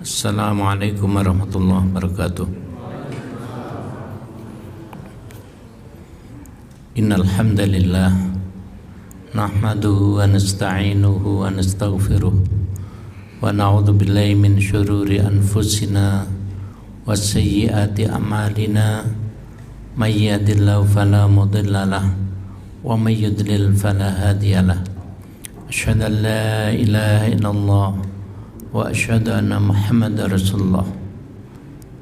Assalamualaikum warahmatullahi wabarakatuh. Innal hamdalillah nahmaduhu wa nasta'inuhu wa nastaghfiruh wa na'udzu billahi min syururi anfusina wa sayyiati a'malina may yahdihillahu fala mudilla lahu wa may yudlil fala hadiya lahu. Asyhadu an la ilaha illallah wa asyhadu anna Muhammadar Rasulullah.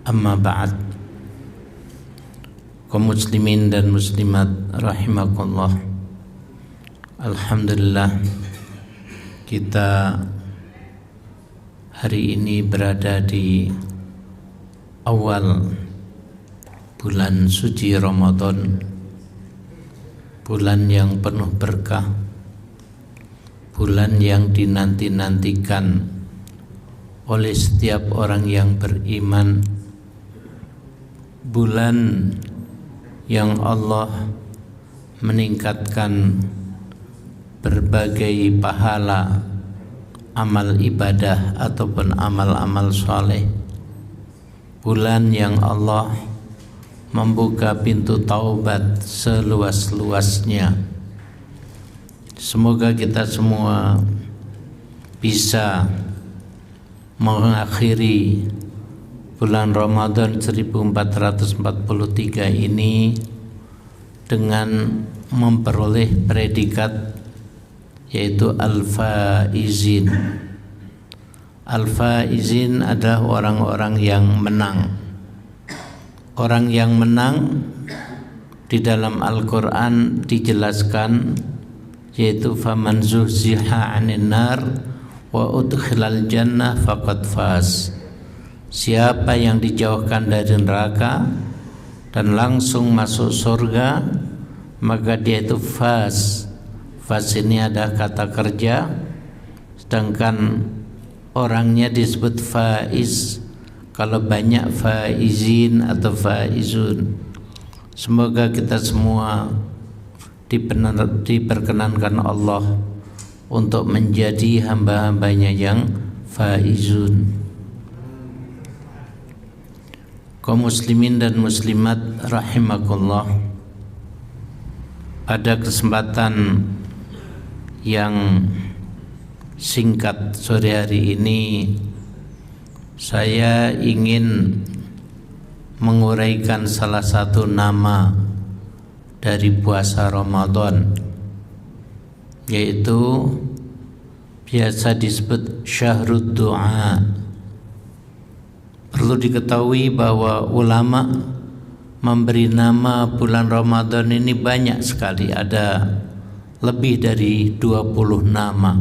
Amma ba'd. Kaum muslimin dan muslimat rahimakumullah. Alhamdulillah, kita hari ini berada di awal bulan suci Ramadan, bulan yang penuh berkah, bulan yang dinanti-nantikan oleh setiap orang yang beriman, bulan yang Allah meningkatkan berbagai pahala amal ibadah ataupun amal-amal soleh, bulan yang Allah membuka pintu taubat seluas-luasnya. Semoga kita semua bisa mengakhiri bulan Ramadan 1443 ini dengan memperoleh predikat yaitu Al-Faizin. Al-Faizin adalah orang-orang yang menang. Orang yang menang di dalam Al-Quran dijelaskan yaitu faman zuhziha 'anil nar wa udkhilal jannah faqad faz. Siapa yang dijauhkan dari neraka dan langsung masuk surga, maka dia itu faz. Faz ini ada kata kerja, sedangkan orangnya disebut faiz kalau banyak faizin atau faizun. Semoga kita semua diperkenankan Allah untuk menjadi hamba-hambanya yang faizun. Kaum muslimin dan muslimat rahimakumullah, pada kesempatan yang singkat sore hari ini saya ingin menguraikan salah satu nama dari puasa Ramadan, yaitu biasa disebut syahrud du'a. Perlu diketahui bahwa ulama memberi nama bulan Ramadan ini banyak sekali, ada lebih dari 20 nama.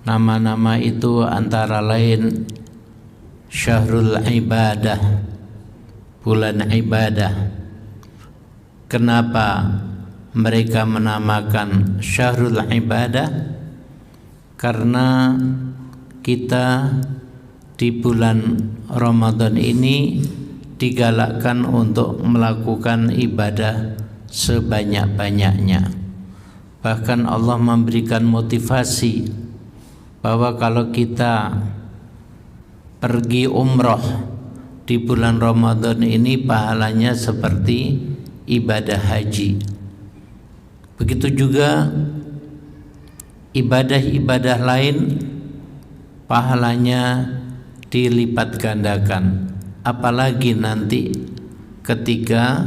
Nama-nama itu antara lain syahrul ibadah, bulan ibadah. Kenapa mereka menamakan syahrul ibadah? Karena kita di bulan Ramadan ini digalakkan untuk melakukan ibadah sebanyak-banyaknya. Bahkan Allah memberikan motivasi bahwa kalau kita pergi umroh di bulan Ramadan ini pahalanya seperti ibadah haji. Begitu juga ibadah-ibadah lain pahalanya dilipat gandakan, apalagi nanti ketika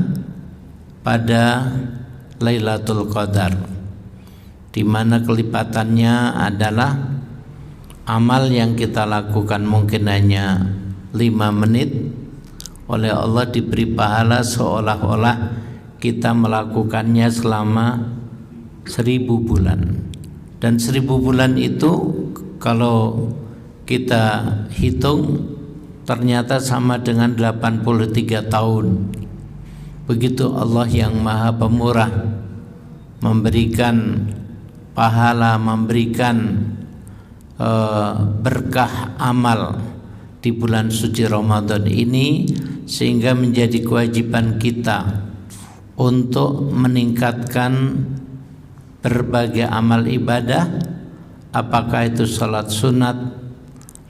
pada Lailatul Qadar, di mana kelipatannya adalah amal yang kita lakukan mungkin hanya 5 menit, oleh Allah diberi pahala seolah-olah kita melakukannya selama 1000 bulan. Dan 1000 bulan itu kalau kita hitung ternyata sama dengan 83 tahun. Begitu Allah yang Maha Pemurah memberikan pahala, memberikan berkah amal di bulan suci Ramadan ini, sehingga menjadi kewajiban kita untuk meningkatkan berbagai amal ibadah, apakah itu salat sunat,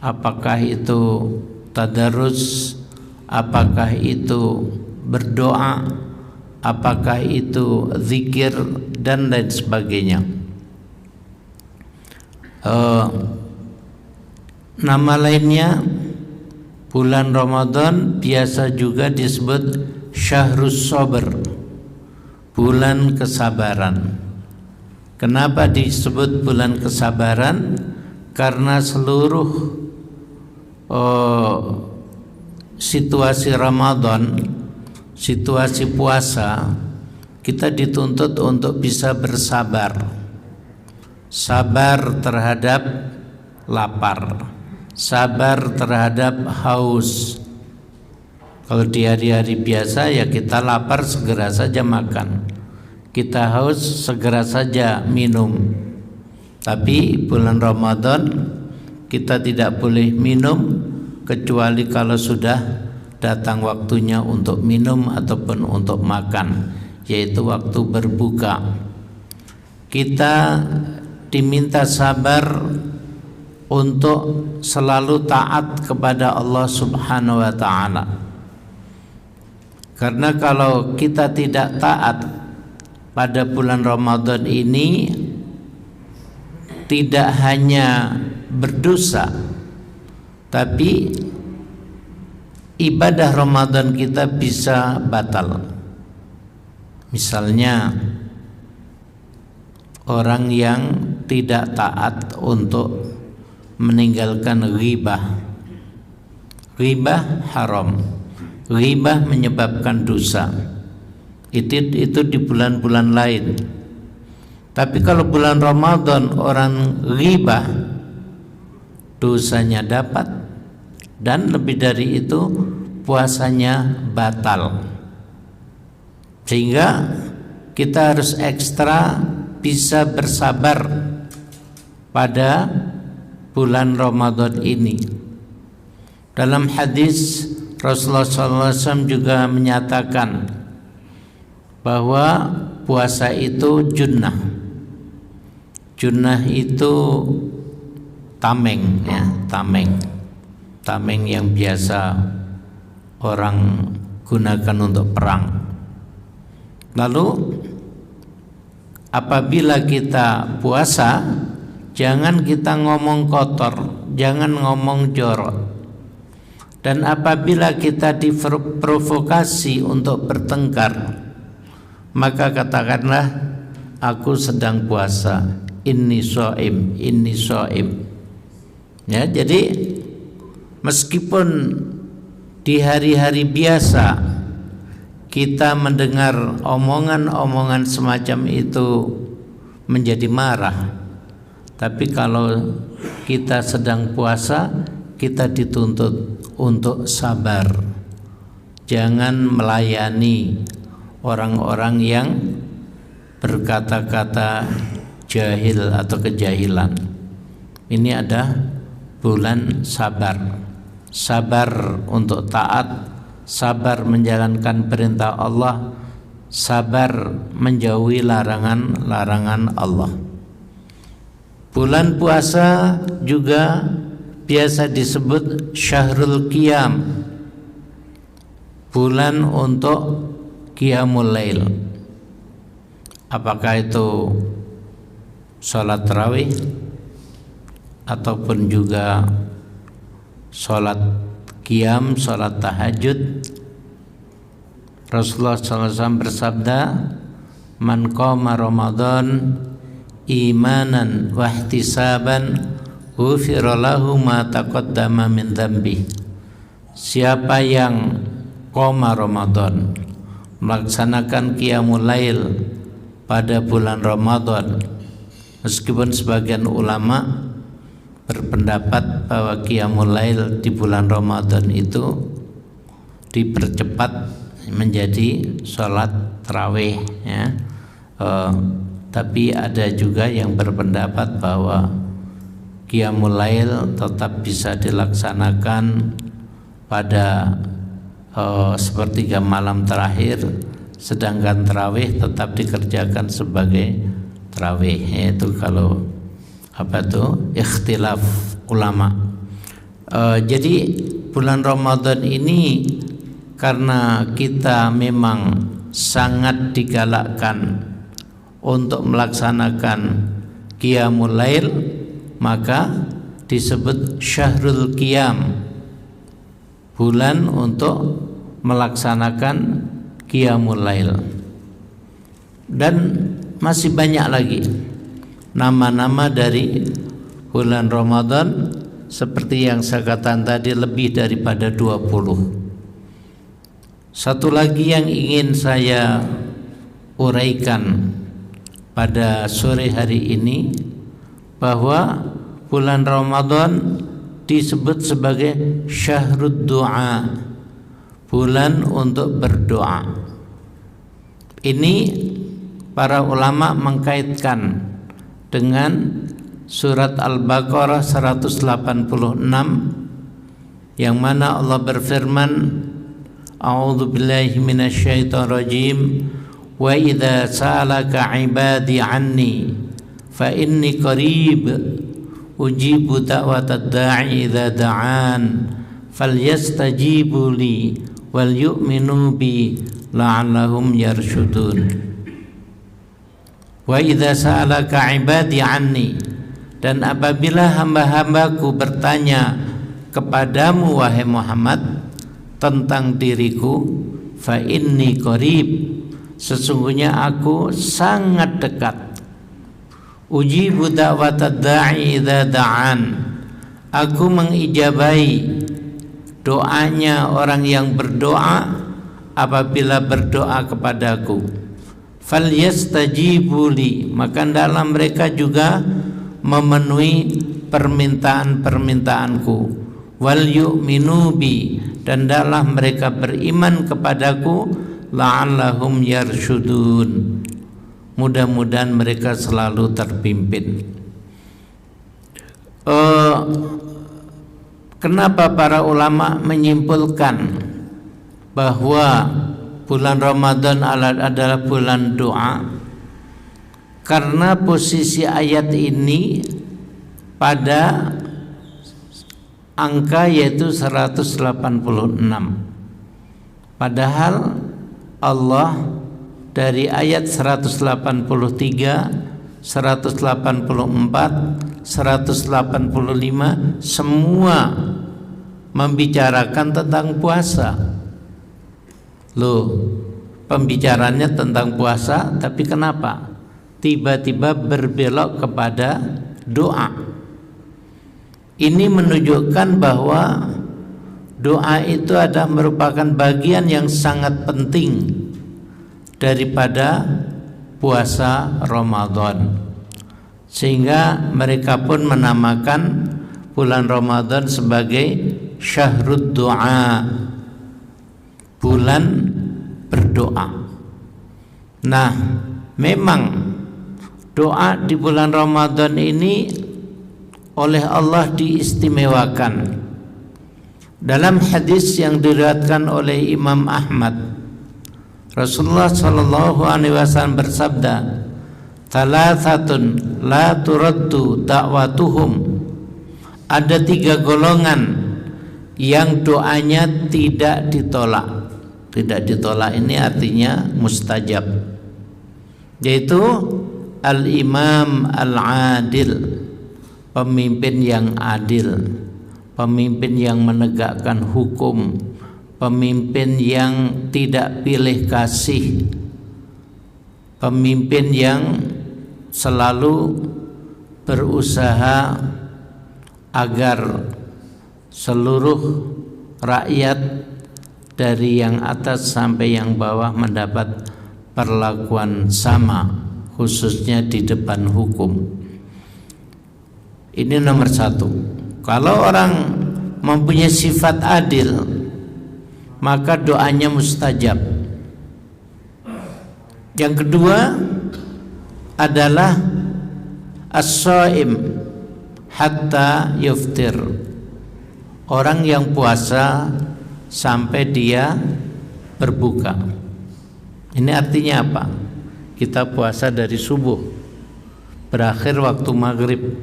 apakah itu tadarus, apakah itu berdoa, apakah itu zikir dan lain sebagainya. Nama lainnya bulan Ramadan biasa juga disebut Syahrus Sabr, bulan kesabaran. Kenapa disebut bulan kesabaran? Karena seluruh situasi Ramadan, situasi puasa, kita dituntut untuk bisa bersabar. Sabar terhadap lapar, sabar terhadap haus. Kalau di hari-hari biasa ya kita lapar segera saja makan, kita haus segera saja minum. Tapi bulan Ramadan kita tidak boleh minum kecuali kalau sudah datang waktunya untuk minum ataupun untuk makan, yaitu waktu berbuka. Kita diminta sabar untuk selalu taat kepada Allah Subhanahu wa ta'ala. Karena kalau kita tidak taat pada bulan Ramadan ini, tidak hanya berdosa, tapi ibadah Ramadan kita bisa batal. Misalnya orang yang tidak taat untuk meninggalkan ghibah. Ghibah haram. Ghibah menyebabkan dosa. Itu di bulan-bulan lain. Tapi kalau bulan Ramadan orang ghibah, dosanya dapat, dan lebih dari itu puasanya batal. Sehingga kita harus ekstra bisa bersabar pada bulan Ramadan ini. Dalam hadis Rasulullah SAW juga menyatakan bahwa puasa itu junnah. Junnah itu tameng, ya, tameng yang biasa orang gunakan untuk perang. Lalu apabila kita puasa, jangan kita ngomong kotor, jangan ngomong jorok. Dan apabila kita diprovokasi untuk bertengkar, maka katakanlah, aku sedang puasa, inni shaim. Ya, jadi meskipun di hari-hari biasa kita mendengar omongan-omongan semacam itu menjadi marah, tapi kalau kita sedang puasa, kita dituntut untuk sabar. Jangan melayani orang-orang yang berkata-kata jahil atau kejahilan. Ini ada bulan sabar. Sabar untuk taat, sabar menjalankan perintah Allah, sabar menjauhi larangan-larangan Allah. Bulan puasa juga biasa disebut Syahrul Qiyam, bulan untuk Qiyamul Lail. Apakah itu sholat tarawih ataupun juga sholat qiyam, sholat tahajud. Rasulullah SAW bersabda, man qama Ramadan imanan wahtisaban ghufira lahu ma taqaddama min dzambi. Siapa yang qama Ramadan, melaksanakan qiyamul lail pada bulan Ramadan, meskipun sebagian ulama berpendapat bahwa qiyamul lail di bulan Ramadan itu dipercepat menjadi sholat tarawih, ya. Tapi ada juga yang berpendapat bahwa qiyamul lail tetap bisa dilaksanakan pada sepertiga malam terakhir, sedangkan tarawih tetap dikerjakan sebagai tarawih. Yaitu kalau ikhtilaf ulama. Jadi bulan Ramadan ini karena kita memang sangat digalakkan untuk melaksanakan Qiyamul Lail, maka disebut Syahrul Qiyam, bulan untuk melaksanakan Qiyamul Lail. Dan masih banyak lagi nama-nama dari bulan Ramadan, seperti yang saya katakan tadi, lebih daripada 20. Satu lagi yang ingin saya uraikan pada sore hari ini, bahwa bulan Ramadan disebut sebagai Syahrud Du'a, bulan untuk berdoa. Ini para ulama mengkaitkan dengan surat Al-Baqarah 186 yang mana Allah berfirman, A'udzu billahi minasyaitonir rajim, wa idza sa'alaka 'ibadi 'anni fa inni qarib ujibu da'watad da'i idza da'an falyastajibu li wal yu'minu bi la'allahum yarshudun. Wa idza sa'alaka 'ibadi 'anni, dan apabila hamba-hambaku bertanya kepadamu wahai Muhammad tentang diriku, fa inni qarib, sesungguhnya aku sangat dekat. Ujibu da'watad da'i idza da'an, aku mengijabai doanya orang yang berdoa apabila berdoa kepadaku. Falyastajibu li, maka dalam mereka juga memenuhi permintaan-permintaanku. Wal yu'minu bi, dan dalam mereka beriman kepadaku. La'allahum yarshudun, mudah-mudahan mereka selalu terpimpin. Kenapa para ulama menyimpulkan bahwa bulan Ramadan adalah bulan doa? Karena posisi ayat ini pada angka yaitu 186. Padahal Allah dari ayat 183, 184, 185 semua membicarakan tentang puasa. Loh, pembicaranya tentang puasa, tapi kenapa tiba-tiba berbelok kepada doa? Ini menunjukkan bahwa doa itu adalah merupakan bagian yang sangat penting daripada puasa Ramadan, sehingga mereka pun menamakan bulan Ramadan sebagai Syahrud Du'a, bulan berdoa. Nah, memang doa di bulan Ramadan ini oleh Allah diistimewakan. Dalam hadis yang diriwayatkan oleh Imam Ahmad, Rasulullah sallallahu alaihi wasallam bersabda, "Thalathatun la turaddu da'watuhum." Ada 3 golongan yang doanya tidak ditolak. Tidak ditolak ini artinya mustajab, yaitu al-imam al-adil, pemimpin yang adil, pemimpin yang menegakkan hukum, pemimpin yang tidak pilih kasih, pemimpin yang selalu berusaha agar seluruh rakyat dari yang atas sampai yang bawah mendapat perlakuan sama, khususnya di depan hukum. Ini nomor 1. Kalau orang mempunyai sifat adil, maka doanya mustajab. Yang kedua adalah as-shaim hatta yuftir, orang yang puasa sampai dia berbuka. Ini artinya apa? Kita puasa dari subuh, berakhir waktu maghrib,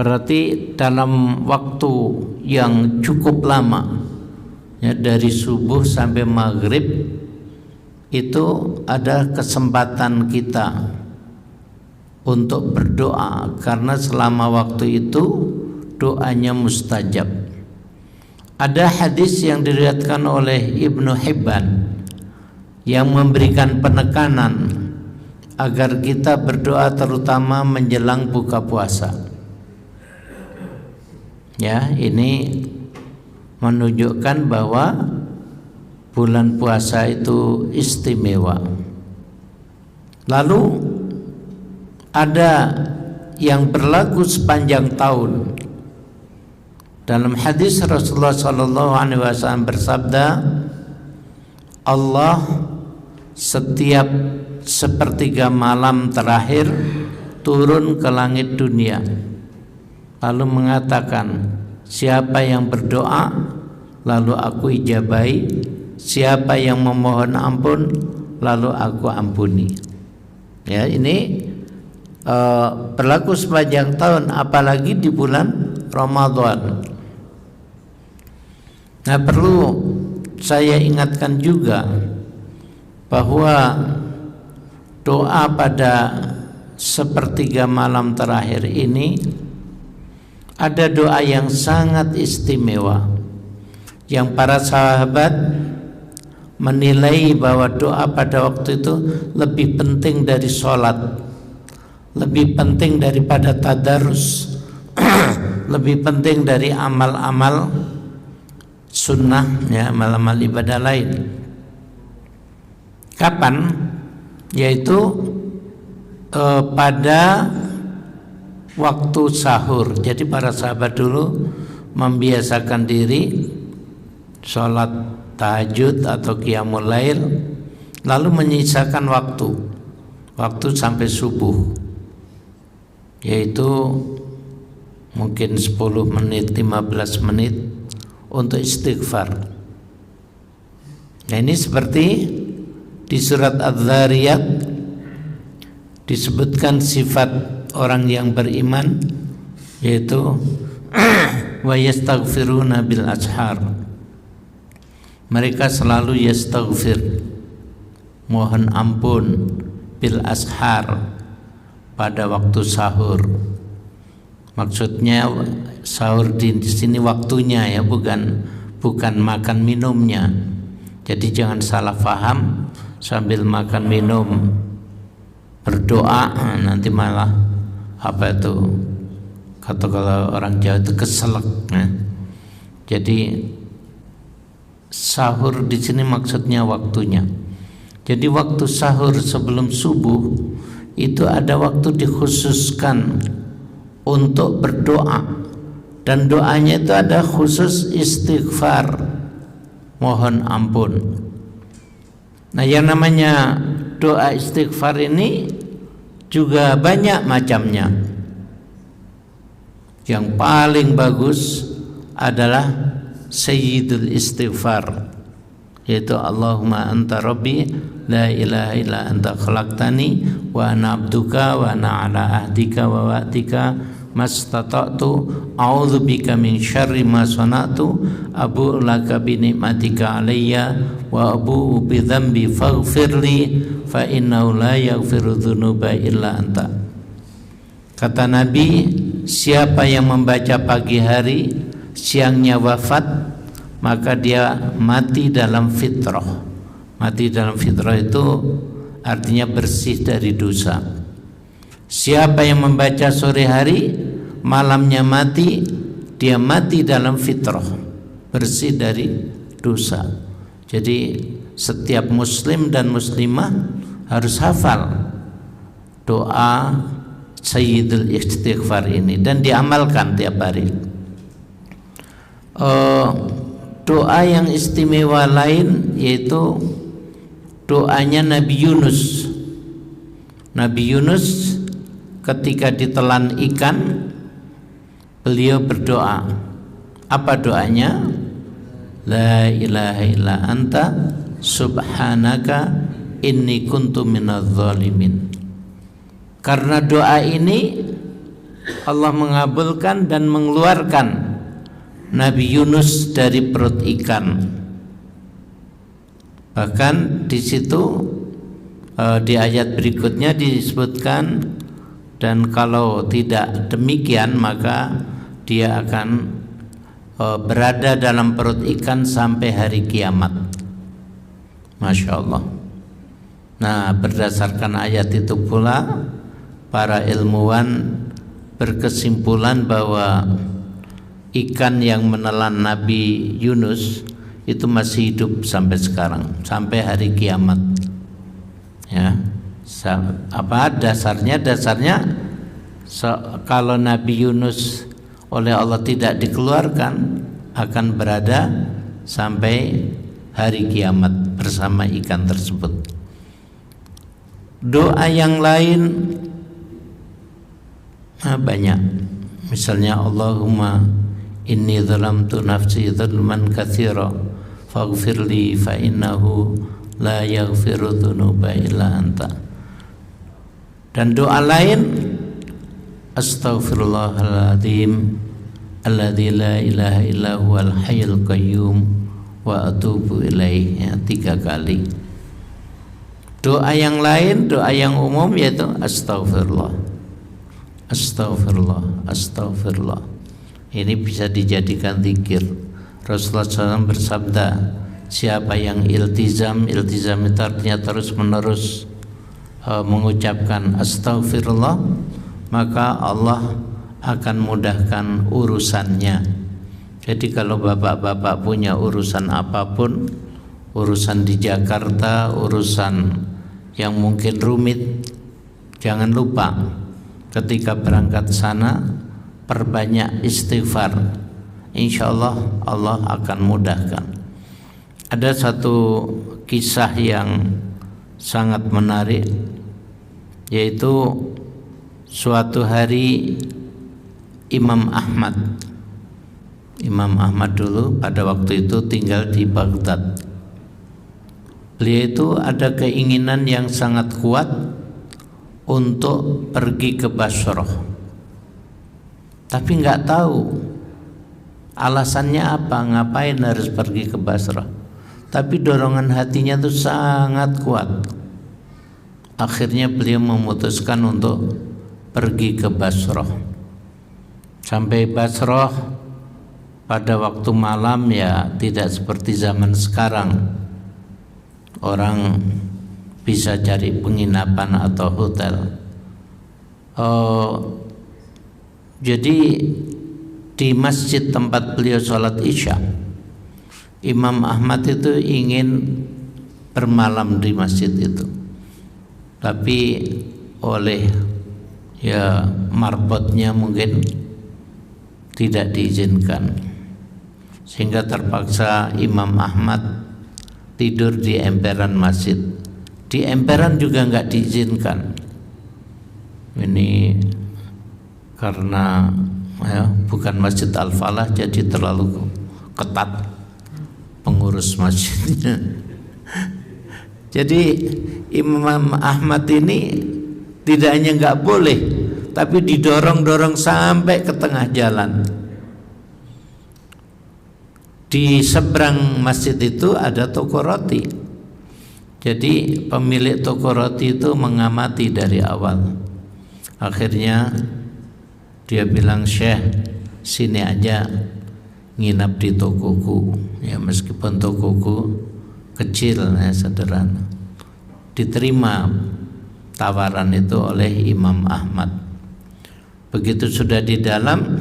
Berarti dalam waktu yang cukup lama, ya, dari subuh sampai maghrib, itu ada kesempatan kita untuk berdoa, karena selama waktu itu doanya mustajab. Ada hadis yang diriwayatkan oleh Ibnu Hibban yang memberikan penekanan agar kita berdoa terutama menjelang buka puasa. Ya, ini menunjukkan bahwa bulan puasa itu istimewa. Lalu ada yang berlaku sepanjang tahun. Dalam hadis Rasulullah SAW bersabda, Allah setiap sepertiga malam terakhir turun ke langit dunia, lalu mengatakan, siapa yang berdoa lalu aku ijabahi, siapa yang memohon ampun lalu aku ampuni. Ya, ini berlaku sepanjang tahun, apalagi di bulan Ramadan. Nah, perlu saya ingatkan juga bahwa doa pada sepertiga malam terakhir ini ada doa yang sangat istimewa, yang para sahabat menilai bahwa doa pada waktu itu lebih penting dari sholat, lebih penting daripada tadarus, lebih penting dari amal-amal sunnah, ya, amal-amal ibadah lain. Kapan? Yaitu pada waktu sahur. Jadi para sahabat dulu membiasakan diri sholat tahajud atau qiyamul lail, lalu menyisakan waktu sampai subuh, yaitu mungkin 10 menit, 15 menit untuk istighfar. Nah, ini seperti di surat Adz-Dzariyat disebutkan sifat orang yang beriman, yaitu wa yastaghfiruna bil ashar. Mereka selalu yastaghfir, mohon ampun, bil ashar, pada waktu sahur. Maksudnya sahur di sini waktunya, ya, bukan makan minumnya. Jadi jangan salah paham, sambil makan minum berdoa nanti malah apa itu, kata kalau orang Jawa itu keselak. Nah, jadi sahur di sini maksudnya waktunya. Jadi waktu sahur sebelum subuh itu ada waktu dikhususkan untuk berdoa, dan doanya itu ada khusus istighfar, mohon ampun. Nah, yang namanya doa istighfar ini juga banyak macamnya. Yang paling bagus adalah sayyidul istighfar, yaitu Allahumma anta rabbi la ilaha illa anta khalaqtani wa ana abduka wa ana ala ahdika wa wa'dika mastata'tu a'udzubika min syarri ma sana'tu abu'u laka bi ni'matika alayya wa abu'u bi dzambi faghfirli fa innahu la yaghfiru dzunuba illa anta. Kata Nabi, siapa yang membaca pagi hari, siangnya wafat, maka dia mati dalam fitrah. Mati dalam fitrah itu artinya bersih dari dosa. Siapa yang membaca sore hari, malamnya mati, dia mati dalam fitrah, bersih dari dosa. Jadi setiap muslim dan muslimah harus hafal doa sayyidul istighfar ini dan diamalkan tiap hari. Doa yang istimewa lain yaitu doanya Nabi Yunus. Nabi Yunus ketika ditelan ikan, beliau berdoa. Apa doanya? La ilaha illa anta subhanaka inni kuntu minadz zalimin. Karena doa ini Allah mengabulkan dan mengeluarkan Nabi Yunus dari perut ikan. Bahkan di situ di ayat berikutnya disebutkan, dan kalau tidak demikian maka dia akan berada dalam perut ikan sampai hari kiamat. Masya Allah. Nah, berdasarkan ayat itu pula para ilmuwan berkesimpulan bahwa ikan yang menelan Nabi Yunus itu masih hidup sampai sekarang, sampai hari kiamat. Ya, apa dasarnya? Dasarnya kalau Nabi Yunus oleh Allah tidak dikeluarkan, akan berada sampai hari kiamat bersama ikan tersebut. Doa yang lain banyak. Misalnya Allahumma inni zalamtu nafsi dzulman katsira faghfirli fa innahu la yaghfiru dzunuba illa anta. Dan doa lain, astaghfirullahaladzim alladzi la ilaha illa huwal hayyul qayyum wa atubu ilaih, ya, 3 kali. Doa yang lain, doa yang umum yaitu astaghfirullah, astaghfirullah, astaghfirullah. Ini bisa dijadikan zikir. Rasulullah SAW bersabda, siapa yang iltizam itu artinya terus menerus mengucapkan astaghfirullah, maka Allah akan mudahkan urusannya. Jadi kalau bapak-bapak punya urusan apapun, urusan di Jakarta, urusan yang mungkin rumit, jangan lupa ketika berangkat sana perbanyak istighfar. Insya Allah Allah akan mudahkan. Ada satu kisah yang sangat menarik, yaitu suatu hari Imam Ahmad dulu pada waktu itu tinggal di Baghdad. Beliau itu ada keinginan yang sangat kuat untuk pergi ke Basrah, tapi nggak tahu alasannya apa, ngapain harus pergi ke Basrah. Tapi dorongan hatinya itu sangat kuat. Akhirnya beliau memutuskan untuk pergi ke Basrah. Sampai Basrah pada waktu malam, ya tidak seperti zaman sekarang orang bisa cari penginapan atau hotel. Jadi di masjid tempat beliau sholat isya, Imam Ahmad itu ingin bermalam di masjid itu, tapi oleh marbotnya mungkin tidak diizinkan, sehingga terpaksa Imam Ahmad tidur di emperan masjid. Di emperan juga nggak diizinkan. Ini karena bukan Masjid Al-Falah, jadi terlalu ketat pengurus masjidnya. Jadi Imam Ahmad ini tidak hanya nggak boleh, tapi didorong-dorong sampai ke tengah jalan. Di seberang masjid itu ada toko roti. Jadi pemilik toko roti itu mengamati dari awal. Akhirnya dia bilang, Syekh, sini aja nginap di tokoku. Ya, meskipun tokoku kecil, sederhana. Diterima tawaran itu oleh Imam Ahmad. Begitu sudah di dalam,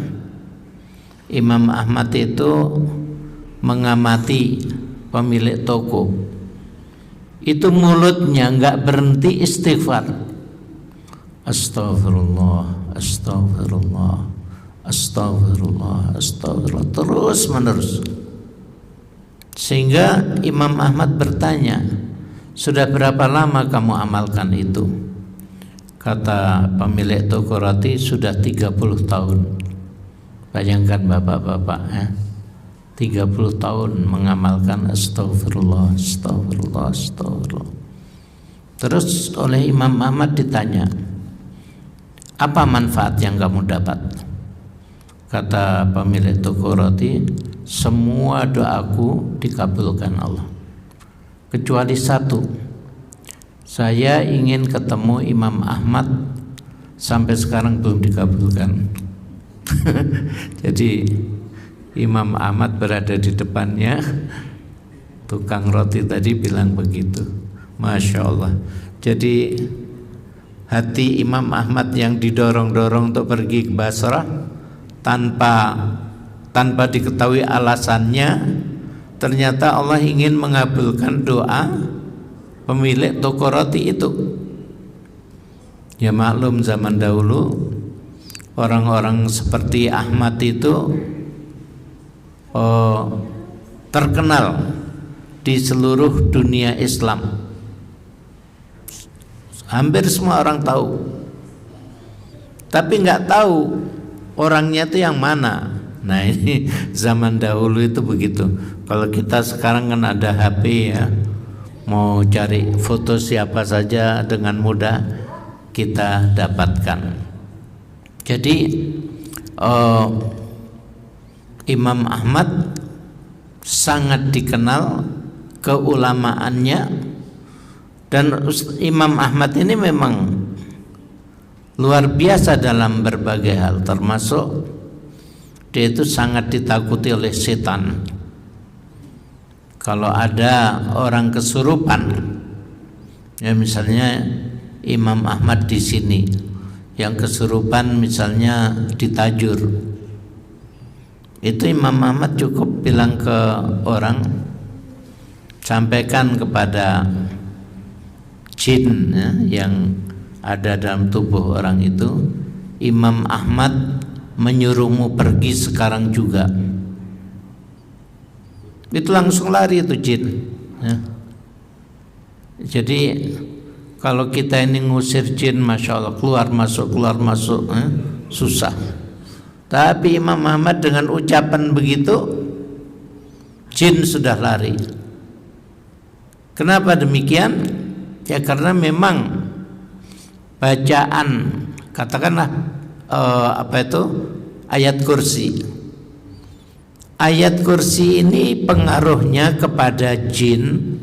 Imam Ahmad itu mengamati pemilik toko. Itu mulutnya nggak berhenti istighfar. Astaghfirullah, astaghfirullah, astaghfirullah, astaghfirullah, terus menerus. Sehingga Imam Ahmad bertanya, sudah berapa lama kamu amalkan itu? Kata pemilik toko roti, sudah 30 tahun. Bayangkan bapak-bapak, 30 tahun mengamalkan astaghfirullah, astaghfirullah, astaghfirullah. Terus oleh Imam Ahmad ditanya, Apa manfaat yang kamu dapat? Kata pemilik toko roti, semua doaku dikabulkan Allah, kecuali satu. Saya ingin ketemu Imam Ahmad, sampai sekarang belum dikabulkan. Jadi Imam Ahmad berada di depannya, tukang roti tadi bilang begitu. Masya Allah. Jadi hati Imam Ahmad yang didorong-dorong untuk pergi ke Basrah tanpa diketahui alasannya, ternyata Allah ingin mengabulkan doa pemilik toko roti itu. Ya maklum, zaman dahulu orang-orang seperti Ahmad itu terkenal di seluruh dunia Islam. Hampir semua orang tahu, tapi nggak tahu orangnya itu yang mana. Nah ini zaman dahulu itu begitu. Kalau kita sekarang kan ada HP ya, mau cari foto siapa saja dengan mudah kita dapatkan. Jadi Imam Ahmad sangat dikenal keulamaannya. Dan Imam Ahmad ini memang luar biasa dalam berbagai hal, termasuk dia itu sangat ditakuti oleh setan. Kalau ada orang kesurupan, ya misalnya Imam Ahmad di sini yang kesurupan misalnya ditajur, itu Imam Ahmad cukup bilang ke orang, sampaikan kepada jin ya, yang ada dalam tubuh orang itu, Imam Ahmad menyuruhmu pergi sekarang juga. Itu langsung lari itu jin ya. Jadi kalau kita ini ngusir jin, Masya Allah, keluar masuk ya, susah. Tapi Imam Ahmad dengan ucapan begitu, jin sudah lari. Kenapa demikian? Ya karena memang bacaan, katakanlah ayat kursi. Ayat kursi ini pengaruhnya kepada jin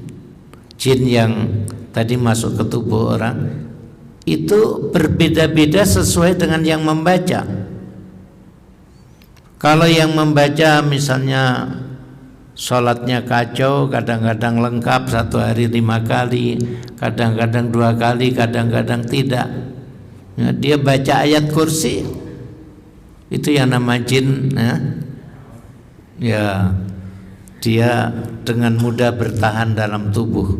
yang tadi masuk ke tubuh orang itu berbeda-beda sesuai dengan yang membaca. Kalau yang membaca misalnya sholatnya kacau, kadang-kadang lengkap 1 hari 5 kali, kadang-kadang 2 kali, kadang-kadang tidak ya, dia baca ayat kursi, itu yang nama jin ya dia dengan mudah bertahan dalam tubuh.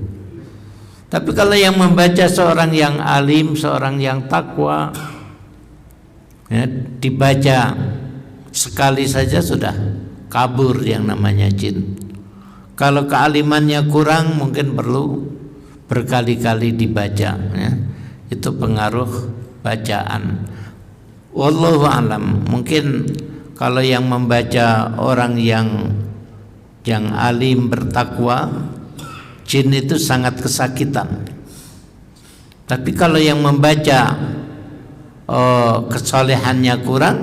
Tapi kalau yang membaca seorang yang alim, seorang yang takwa ya, dibaca sekali saja sudah kabur yang namanya jin. Kalau kealimannya kurang mungkin perlu berkali-kali dibaca ya. Itu pengaruh bacaan. Wallahu alam. Mungkin kalau yang membaca orang yang alim bertakwa, jin itu sangat kesakitan. Tapi kalau yang membaca kesolehannya kurang,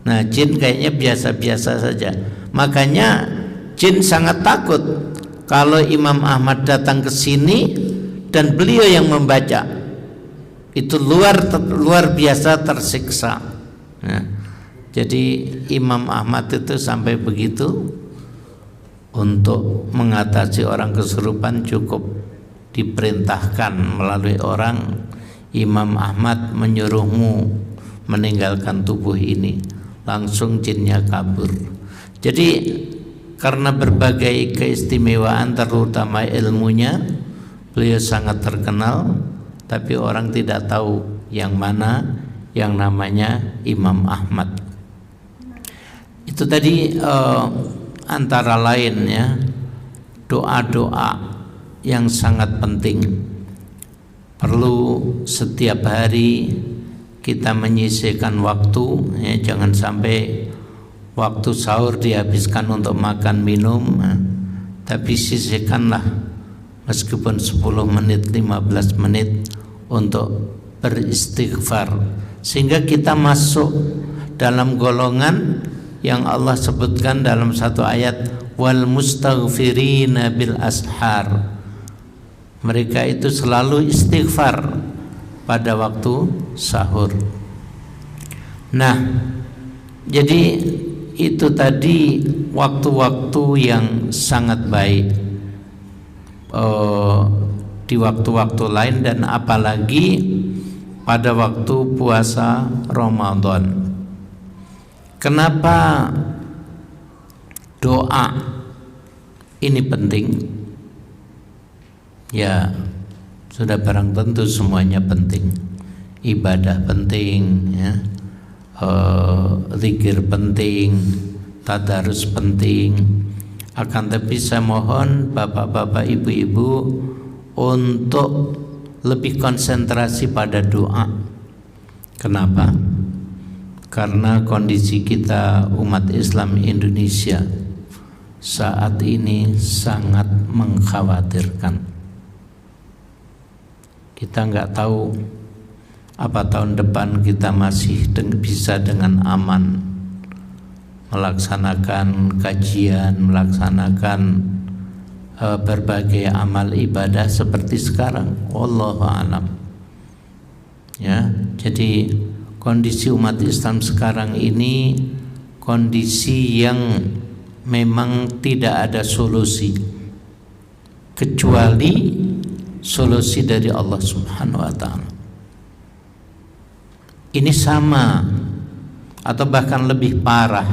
nah jin kayaknya biasa-biasa saja. Makanya jin sangat takut kalau Imam Ahmad datang ke sini dan beliau yang membaca. Itu luar biasa tersiksa. Nah, jadi Imam Ahmad itu sampai begitu, untuk mengatasi orang kesurupan cukup diperintahkan melalui orang, Imam Ahmad menyuruhmu meninggalkan tubuh ini, langsung jinnya kabur. Jadi karena berbagai keistimewaan terutama ilmunya, beliau sangat terkenal, tapi orang tidak tahu yang mana yang namanya Imam Ahmad. Itu tadi antara lain ya, doa-doa yang sangat penting. Perlu setiap hari kita menyisihkan waktu ya, jangan sampai waktu sahur dihabiskan untuk makan minum ya. Tapi sisihkanlah meskipun 10 menit 15 menit untuk beristighfar sehingga kita masuk dalam golongan yang Allah sebutkan dalam satu ayat, wal mustaghfirina bil ashar. Mereka itu selalu istighfar pada waktu sahur. Nah, jadi itu tadi waktu-waktu yang sangat baik di waktu-waktu lain, dan apalagi pada waktu puasa Ramadan. Kenapa doa ini penting? Ya, sudah barang tentu semuanya penting. Ibadah penting, ya. Zikir penting, tadarus penting. Akan tapi saya mohon bapak-bapak, ibu-ibu untuk lebih konsentrasi pada doa. Kenapa? Karena kondisi kita umat Islam Indonesia saat ini sangat mengkhawatirkan. Kita nggak tahu apa tahun depan kita masih bisa dengan aman melaksanakan kajian, melaksanakan berbagai amal ibadah seperti sekarang. Wallahu a'lam. Ya, jadi kondisi umat Islam sekarang ini kondisi yang memang tidak ada solusi kecuali solusi dari Allah Subhanahu wa taala. Ini sama atau bahkan lebih parah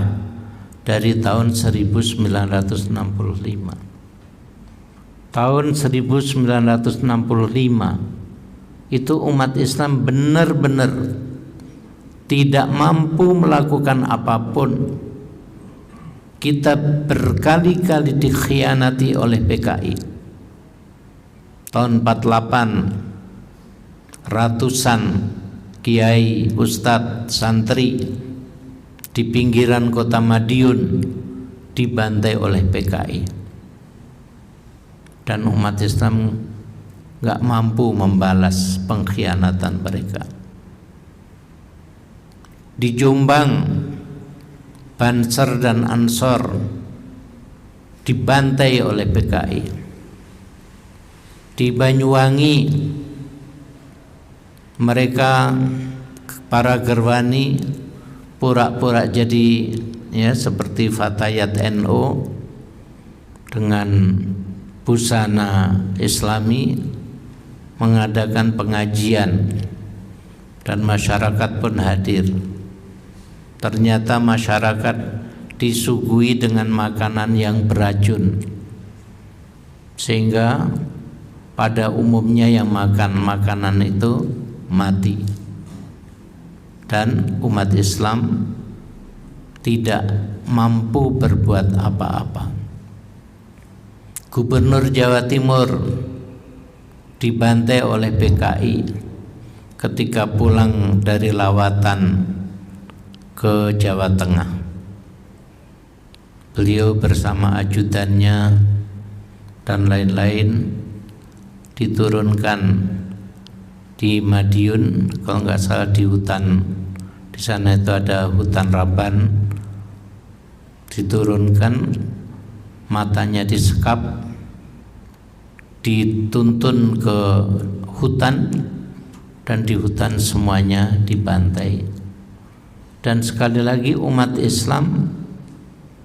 dari tahun 1965. Tahun 1965 itu umat Islam benar-benar tidak mampu melakukan apapun. Kita berkali-kali dikhianati oleh PKI. Tahun 48 ratusan kiai, ustadz, santri di pinggiran kota Madiun dibantai oleh PKI, dan umat Islam gak mampu membalas pengkhianatan mereka. Di Jombang, Banser dan Ansor dibantai oleh PKI. Di Banyuwangi, mereka para gerwani pura-pura jadi ya seperti Fatayat NU dengan busana Islami mengadakan pengajian, dan masyarakat pun hadir. Ternyata masyarakat disuguhi dengan makanan yang beracun, sehingga pada umumnya yang makan makanan itu mati, dan umat Islam tidak mampu berbuat apa-apa. Gubernur Jawa Timur dibantai oleh PKI ketika pulang dari lawatan ke Jawa Tengah. Beliau bersama ajudannya dan lain-lain diturunkan di Madiun, kalau nggak salah di hutan, di sana itu ada hutan Raban. Diturunkan, matanya disekap, dituntun ke hutan, dan di hutan semuanya dibantai. Dan sekali lagi umat Islam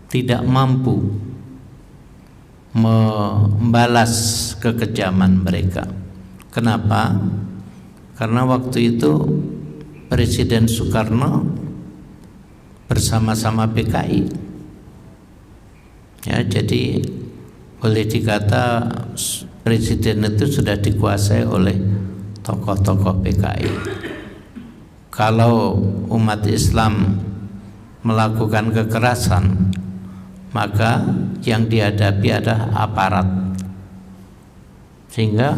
tidak mampu membalas kekejaman mereka. Kenapa? Karena waktu itu Presiden Soekarno bersama-sama PKI. Ya, jadi boleh dikata Presiden itu sudah dikuasai oleh tokoh-tokoh PKI. Kalau umat Islam melakukan kekerasan, maka yang dihadapi adalah aparat, sehingga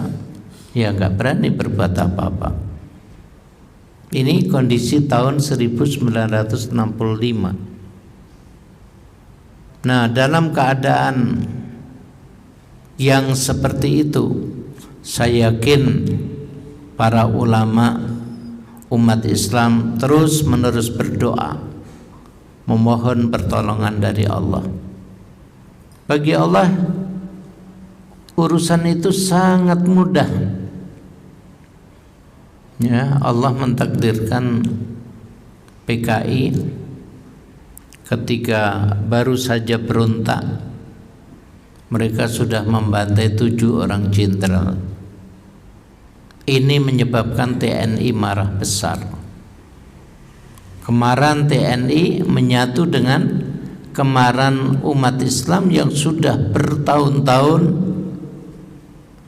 ya nggak berani berbuat apa-apa. Ini kondisi tahun 1965. Nah, dalam keadaan yang seperti itu, saya yakin para ulama umat Islam terus menerus berdoa, memohon pertolongan dari Allah. Bagi Allah urusan itu sangat mudah. Ya, Allah mentakdirkan PKI ketika baru saja berontak, mereka sudah membantai 7 orang jenderal. Ini menyebabkan TNI marah besar. Kemarahan TNI menyatu dengan kemarahan umat Islam yang sudah bertahun-tahun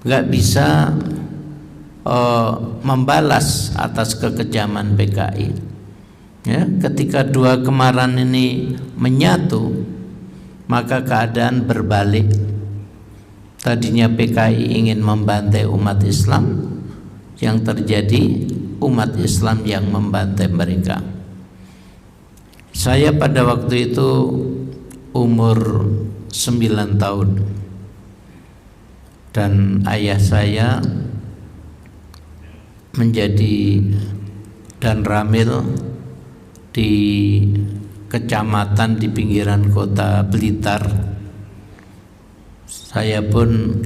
gak bisa membalas atas kekejaman PKI. Ya, ketika dua kemarahan ini menyatu, maka keadaan berbalik. Tadinya PKI ingin membantai umat Islam, yang terjadi umat Islam yang membantai mereka. Saya pada waktu itu umur 9 tahun dan ayah saya menjadi dan ramil di kecamatan di pinggiran kota Blitar. Saya pun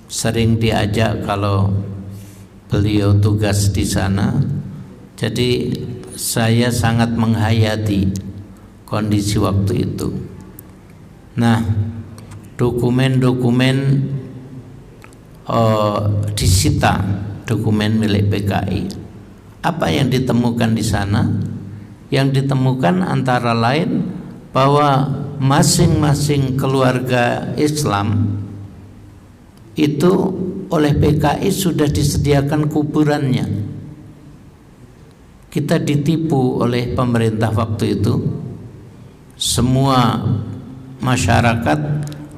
sering diajak kalau beliau tugas di sana. Jadi saya sangat menghayati kondisi waktu itu. Nah, dokumen-dokumen disita, dokumen milik PKI. Apa yang ditemukan di sana? Yang ditemukan antara lain bahwa masing-masing keluarga Islam itu oleh PKI sudah disediakan kuburannya. Kita ditipu oleh pemerintah waktu itu. Semua masyarakat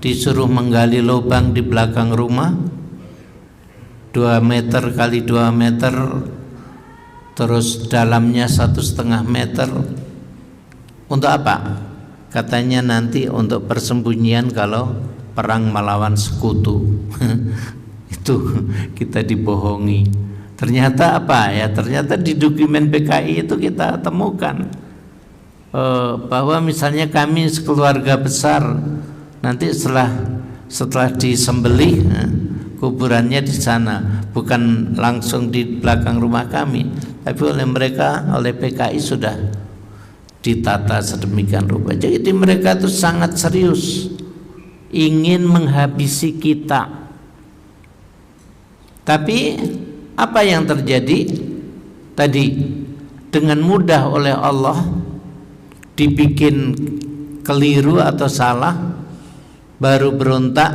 disuruh menggali lubang di belakang rumah 2 meter kali 2 meter, terus dalamnya 1,5 meter. Untuk apa? Katanya nanti untuk persembunyian kalau perang melawan sekutu. Itu kita dibohongi. Ternyata apa ya? Ternyata di dokumen PKI itu kita temukan bahwa misalnya kami sekeluarga besar nanti setelah disembelih, kuburannya di sana, bukan langsung di belakang rumah kami, tapi oleh mereka, oleh PKI sudah ditata sedemikian rupa. Jadi mereka itu sangat serius ingin menghabisi kita. Tapi apa yang terjadi tadi? Dengan mudah oleh Allah dibikin keliru atau salah, baru berontak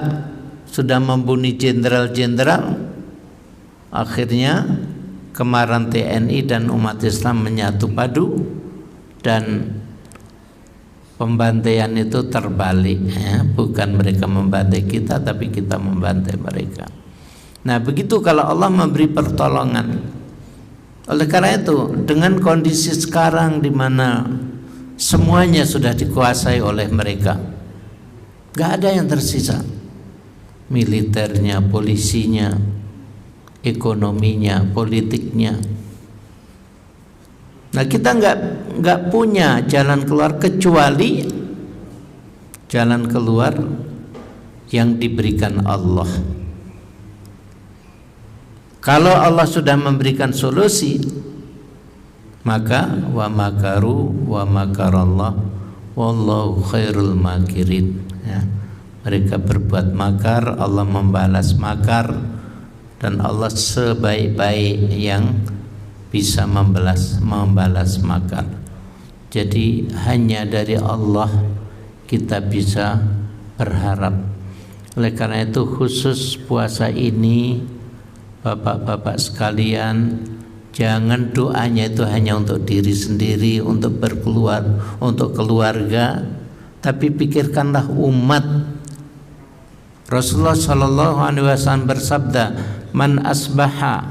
sudah membunuh jenderal-jenderal. Akhirnya kemarahan TNI dan umat Islam menyatu padu dan pembantaian itu terbalik, ya. Bukan mereka membantai kita, tapi kita membantai mereka. Nah, begitu kalau Allah memberi pertolongan. Oleh karena itu, dengan kondisi sekarang di mana semuanya sudah dikuasai oleh mereka, gak ada yang tersisa. Militernya, polisinya, ekonominya, politiknya. Nah, kita nggak punya jalan keluar kecuali jalan keluar yang diberikan Allah. Kalau Allah sudah memberikan solusi, maka wa makaru wa makarallah wallahu khairul makirin. Ya. Mereka berbuat makar, Allah membalas makar, dan Allah sebaik-baik yang bisa membalas makar. Jadi hanya dari Allah kita bisa berharap. Oleh karena itu khusus puasa ini, bapak-bapak sekalian, jangan doanya itu hanya untuk diri sendiri, untuk untuk keluarga, tapi pikirkanlah umat. Rasulullah Shallallahu Alaihi Wasallam bersabda, "Man asbaha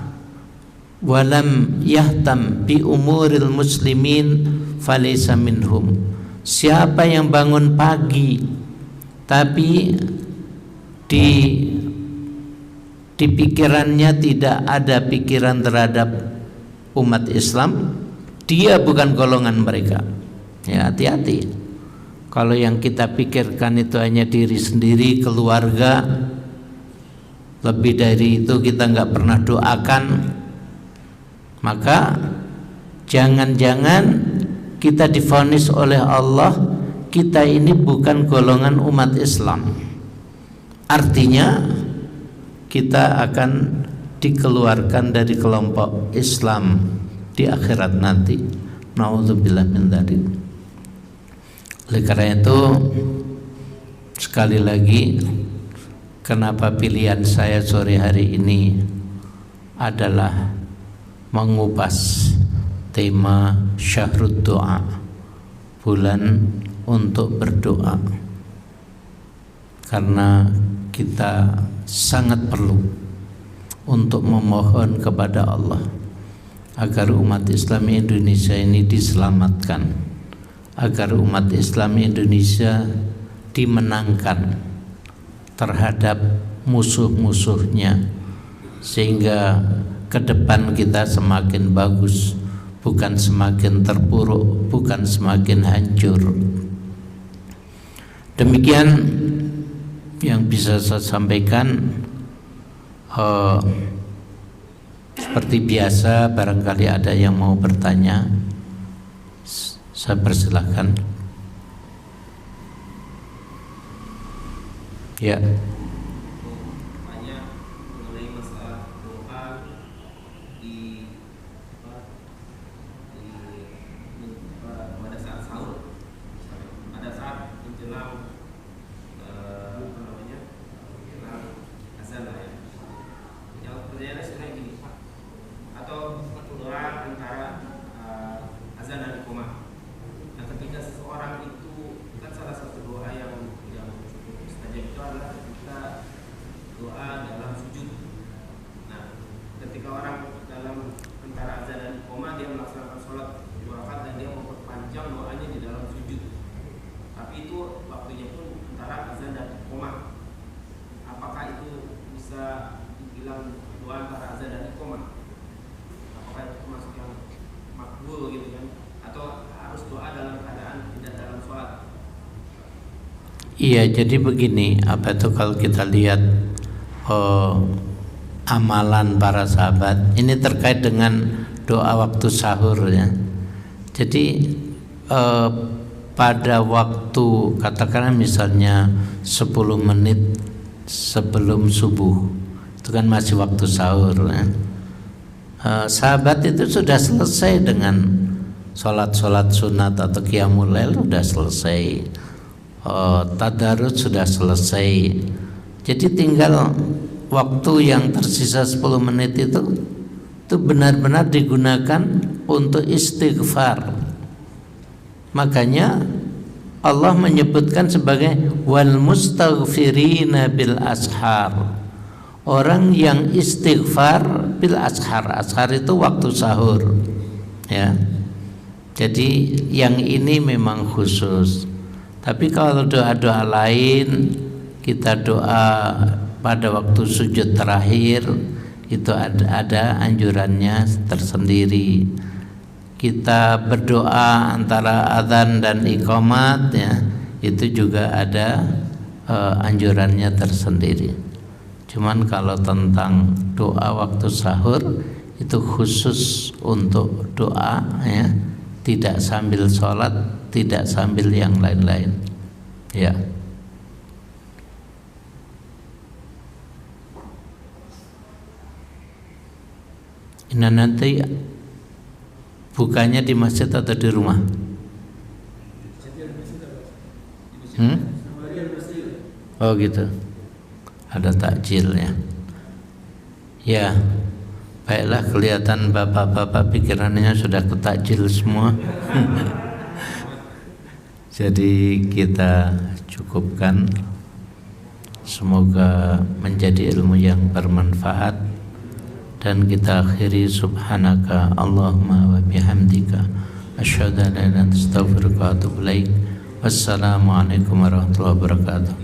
walam yahtam bi umuril muslimin falaysa minhum." Siapa yang bangun pagi tapi di pikirannya tidak ada pikiran terhadap umat Islam, dia bukan golongan mereka. Ya, hati-hati. Kalau yang kita pikirkan itu hanya diri sendiri, keluarga, lebih dari itu kita nggak pernah doakan, maka jangan-jangan kita divonis oleh Allah kita ini bukan golongan umat Islam. Artinya kita akan dikeluarkan dari kelompok Islam di akhirat nanti. Nauzubillah min dzalik. Oleh karena itu, sekali lagi, kenapa pilihan saya sore hari ini adalah mengupas tema Syahrud Doa, bulan untuk berdoa, karena kita sangat perlu untuk memohon kepada Allah agar umat Islam Indonesia ini diselamatkan, agar umat Islam Indonesia dimenangkan terhadap musuh-musuhnya, sehingga ke depan kita semakin bagus, bukan semakin terpuruk, bukan semakin hancur. Demikian yang bisa saya sampaikan. Seperti biasa, barangkali ada yang mau bertanya, saya persilahkan. Ya. Iya, jadi begini, apa itu kalau kita lihat amalan para sahabat ini terkait dengan doa waktu sahur ya. Jadi pada waktu katakanlah misalnya 10 menit sebelum subuh, itu kan masih waktu sahur ya. Sahabat itu sudah selesai dengan sholat sunat atau qiyamul lail, sudah selesai. Tadarus sudah selesai. Jadi tinggal waktu yang tersisa 10 menit itu benar-benar digunakan untuk istighfar. Makanya Allah menyebutkan sebagai wal mustaghfirina bil ashar, orang yang istighfar bil ashar. Ashar itu waktu sahur ya. Jadi yang ini memang khusus. Tapi kalau doa-doa lain, kita doa pada waktu sujud terakhir, itu ada anjurannya tersendiri. Kita berdoa antara adzan dan iqamat ya, itu juga ada anjurannya tersendiri. Cuman kalau tentang doa waktu sahur itu khusus untuk doa ya, tidak sambil sholat, tidak sambil yang lain-lain ya. Ini nanti bukanya di masjid atau di rumah? Oh gitu, ada takjilnya ya. Baiklah, kelihatan bapak-bapak pikirannya sudah ke takjil semua. Jadi kita cukupkan. Semoga menjadi ilmu yang bermanfaat. Dan kita akhiri subhanaka Allahumma wa bihamdika asyhadu an la ilaha illa anta astaghfiruka wa atubu ilaik. Wassalamualaikum warahmatullahi wabarakatuh.